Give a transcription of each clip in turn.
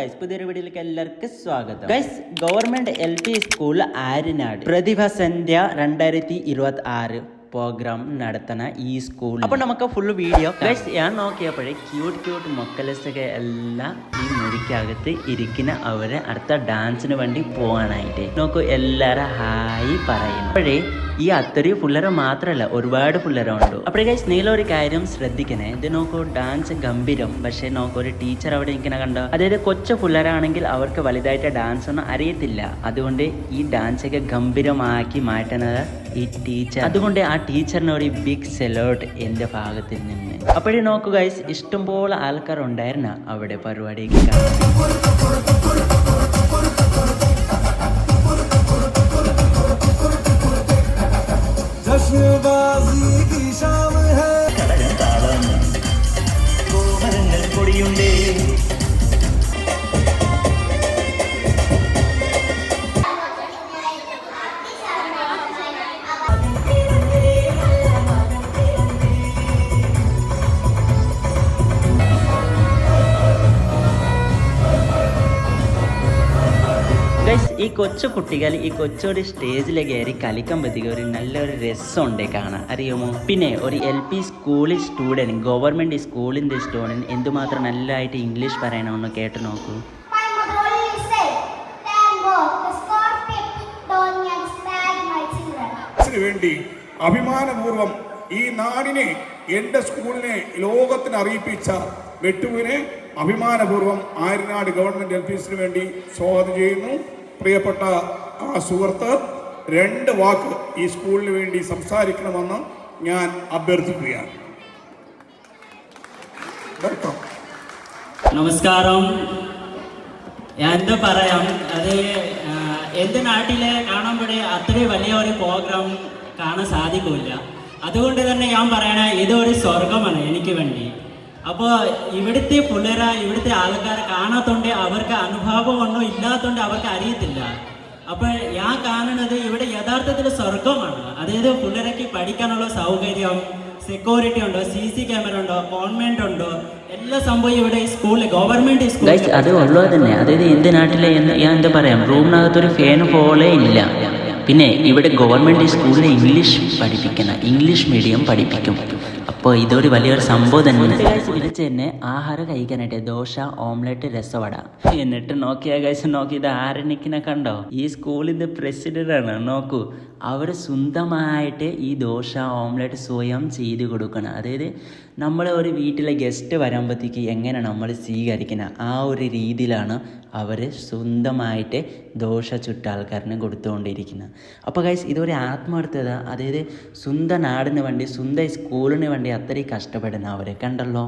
Guys, പുതിയൊരു വീഡിയോയിലേക്ക് എല്ലാവർക്കും സ്വാഗതം. Guys, government LP school Aryanad Prathibha Sandhya 2026 programme നടത്തുന്ന ഈ സ്കൂൾ. അപ്പോൾ നമുക്ക് ഫുൾ വീഡിയോ ഗൈസ്. ഞാൻ നോക്കിയപ്പോഴേ ക്യൂട്ട് മക്കളൊക്കെ എല്ലാം ഈ മുറിക്കകത്ത് ഇരിക്കുന്ന അവരെ അടുത്ത ഡാൻസിന് വേണ്ടി പോകാനായിട്ട് നോക്കൂ. എല്ലാരും ഹായ് പറയുന്നു. അപ്പോഴേ ഈ അത്രയും പിള്ളേരെ മാത്രമല്ല, ഒരുപാട് പിള്ളേരുണ്ട്. അപ്പോഴേ ഗൈസ്, നിങ്ങളൊരു കാര്യം ശ്രദ്ധിക്കണേ. ഇത് നോക്കൂ, ഡാൻസ് ഗംഭീരം. പക്ഷെ നോക്കൂ, ഒരു ടീച്ചർ അവിടെ ഇങ്ങനെ കണ്ടോ. അതായത് കൊച്ചു പിള്ളേരാണെങ്കിൽ അവർക്ക് വലുതായിട്ട് ഡാൻസ് ഒന്നും അറിയത്തില്ല. അതുകൊണ്ട് ഈ ഡാൻസ് ഒക്കെ ഗംഭീരമാക്കി മാറ്റുന്നത് ഈ ടീച്ചർ. അതുകൊണ്ട് ആ ടീച്ചറിന് ഒരു ബിഗ് സെലോട്ട് എന്റെ ഭാഗത്തിൽ നിന്ന്. അപ്പോഴേ നോക്കൂ ഗൈസ്, ഇഷ്ടംപോലെ ആൾക്കാർ ഉണ്ടായിരുന്ന അവിടെ പരിപാടിക്ക് പൊടിയുണ്ടേ. ഈ കൊച്ചു കുട്ടികൾ ഈ കൊച്ചൊരു സ്റ്റേജിൽ കയറി കളിക്കുമ്പോഴത്തേക്ക് ഒരു നല്ലൊരു രസമുണ്ട് കാണാൻ, അറിയുമോ? പിന്നെ ഒരു LP സ്കൂളിൽ സ്റ്റുഡൻറ്റ്, ഗവൺമെൻറ് സ്കൂളിൻ്റെ സ്റ്റുഡൻറ്റ് എന്തുമാത്രം നല്ലതായിട്ട് ഇംഗ്ലീഷ് പറയണമെന്ന് കേട്ട് നോക്കൂ. വേണ്ടി അഭിമാനപൂർവം ഈ നാടിനെ, എൻ്റെ സ്കൂളിനെ ലോകത്തിന് അറിയിപ്പിച്ച വെട്ടുവിനെ അഭിമാനപൂർവം ആര്യനാട് ഗവൺമെൻറ് LP വേണ്ടി സ്വാഗതം ചെയ്യുന്നു. പ്രിയപ്പെട്ട ആ സുഹൃത്ത് 2 വാക്ക് ഈ സ്കൂളിന് വേണ്ടി സംസാരിക്കണമെന്ന് ഞാൻ അഭ്യർത്ഥിക്കുകയാണ്. നമസ്കാരം. ഞാൻ എന്താ പറയാം, അത് എൻ്റെ നാട്ടിലെ കാണുമ്പോഴേ അത്രയും വലിയ ഒരു പ്രോഗ്രാം കാണാൻ സാധിക്കില്ല. അതുകൊണ്ട് തന്നെ ഞാൻ പറയണേ, ഇതൊരു സ്വർഗമാണ് എനിക്ക് വേണ്ടി. അപ്പോൾ ഇവിടുത്തെ പിള്ളേരെ, ഇവിടുത്തെ ആൾക്കാരെ കാണാത്തോണ്ട് അവർക്ക് അനുഭവമൊന്നും ഇല്ലാത്തതുകൊണ്ട് അവർക്ക് അറിയത്തില്ല. അപ്പോൾ ഞാൻ കാണുന്നത് ഇവിടെ യഥാർത്ഥത്തിൽ സ്വർഗമാണ്. അതായത് പിള്ളേരൊക്കെ പഠിക്കാനുള്ള സൗകര്യം, സെക്യൂരിറ്റി ഉണ്ടോ, CC ക്യാമറ ഉണ്ടോ, കോൺവെന്റ് ഉണ്ടോ, എല്ലാ സംഭവം ഇവിടെ സ്കൂളിൽ, ഗവൺമെന്റ് സ്കൂൾ അത് ഉള്ളത് തന്നെ. അതായത് എൻ്റെ നാട്ടിലെ ഞാൻ എന്താ പറയാം, റൂമിനകത്തൊരു ഫാൻ പോലെ ഇല്ല. പിന്നെ ഇവിടെ ഗവൺമെൻറ് സ്കൂളിൽ ഇംഗ്ലീഷ് പഠിപ്പിക്കുന്ന, ഇംഗ്ലീഷ് മീഡിയം പഠിപ്പിക്കും. അപ്പോൾ ഇതൊരു വലിയൊരു സംഭവം തന്നെ. വിളിച്ച് തന്നെ ആഹാരം കഴിക്കാനായിട്ട് ദോശ, ഓംലെറ്റ്, രസവട. എന്നിട്ട് നോക്കിയാ ഗൈസ്, നോക്കി ഇത് ആരനിക്കിനെ കണ്ടോ? ഈ സ്കൂളിൻ്റെ പ്രസിഡന്റാണ്. നോക്കൂ, അവർ സ്വന്തമായിട്ട് ഈ ദോശ, ഓംലെറ്റ് സ്വയം ചെയ്ത് കൊടുക്കണം. അതായത് നമ്മൾ ഒരു വീട്ടിലെ ഗസ്റ്റ് വരുമ്പോഴത്തേക്ക് എങ്ങനെ നമ്മൾ സ്വീകരിക്കണം, ആ ഒരു രീതിയിലാണ് അവർ സ്വന്തമായിട്ട് ദോശ ചുട്ട ആൾക്കാരനെ കൊടുത്തുകൊണ്ടിരിക്കുന്നത്. അപ്പോൾ ഗൈസ്, ഇതൊരു ആത്മാർത്ഥത. അതായത് സ്വന്തം നാടിന് വേണ്ടി, സ്വന്തം സ്കൂളിന് വേണ്ടി അത്രയും കഷ്ടപ്പെടുന്ന അവരെ കണ്ടല്ലോ.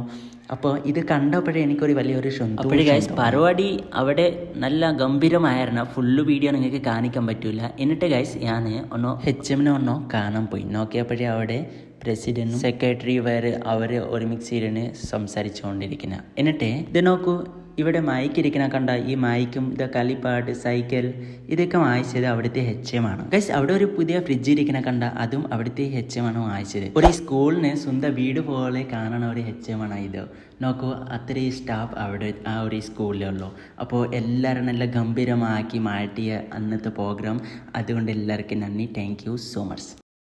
അപ്പോൾ ഇത് കണ്ടപ്പോഴേ എനിക്കൊരു വലിയൊരു സന്തോഷം. അപ്പോഴേ ഗൈസ്, പരിപാടി അവിടെ നല്ല ഗംഭീരമായിരുന്നു. ഫുള്ള് വീഡിയോ നിങ്ങൾക്ക് കാണിക്കാൻ പറ്റില്ല. എന്നിട്ട് ഗൈസ്, ഞാൻ HM കാണാൻ പോയി. നോക്കിയപ്പോഴേ അവിടെ പ്രസിഡന്റും സെക്രട്ടറി വേറെ അവർ ഒരുമിച്ചിരുന്ന് സംസാരിച്ചുകൊണ്ടിരിക്കുന്ന. എന്നിട്ട് ഇത് നോക്കൂ, ഇവിടെ മൈക്ക് ഇരിക്കുന്ന കണ്ട. ഈ മൈക്കും ഇത് കളിപ്പാട്ട്, സൈക്കിൾ, ഇതൊക്കെ വാങ്ങിച്ചത് അവിടുത്തെ HM ആണ് ഗൈസ്. അവിടെ ഒരു പുതിയ ഫ്രിഡ്ജ് ഇരിക്കുന്ന കണ്ട, അതും അവിടുത്തെ HM ആണ് വാങ്ങിച്ചത്. ഒരു സ്കൂളിന് സ്വന്തം വീട് പോലെ കാണണ ഒരു HM ആണ് ഇത്. നോക്കൂ, അത്രയും സ്റ്റാഫ് അവിടെ ആ ഒരു സ്കൂളിലുള്ളൂ. അപ്പോൾ എല്ലാവരും നല്ല ഗംഭീരമാക്കി മാറ്റിയ അന്നത്തെ പ്രോഗ്രാം. അതുകൊണ്ട് എല്ലാവർക്കും നന്ദി. Thank you so much.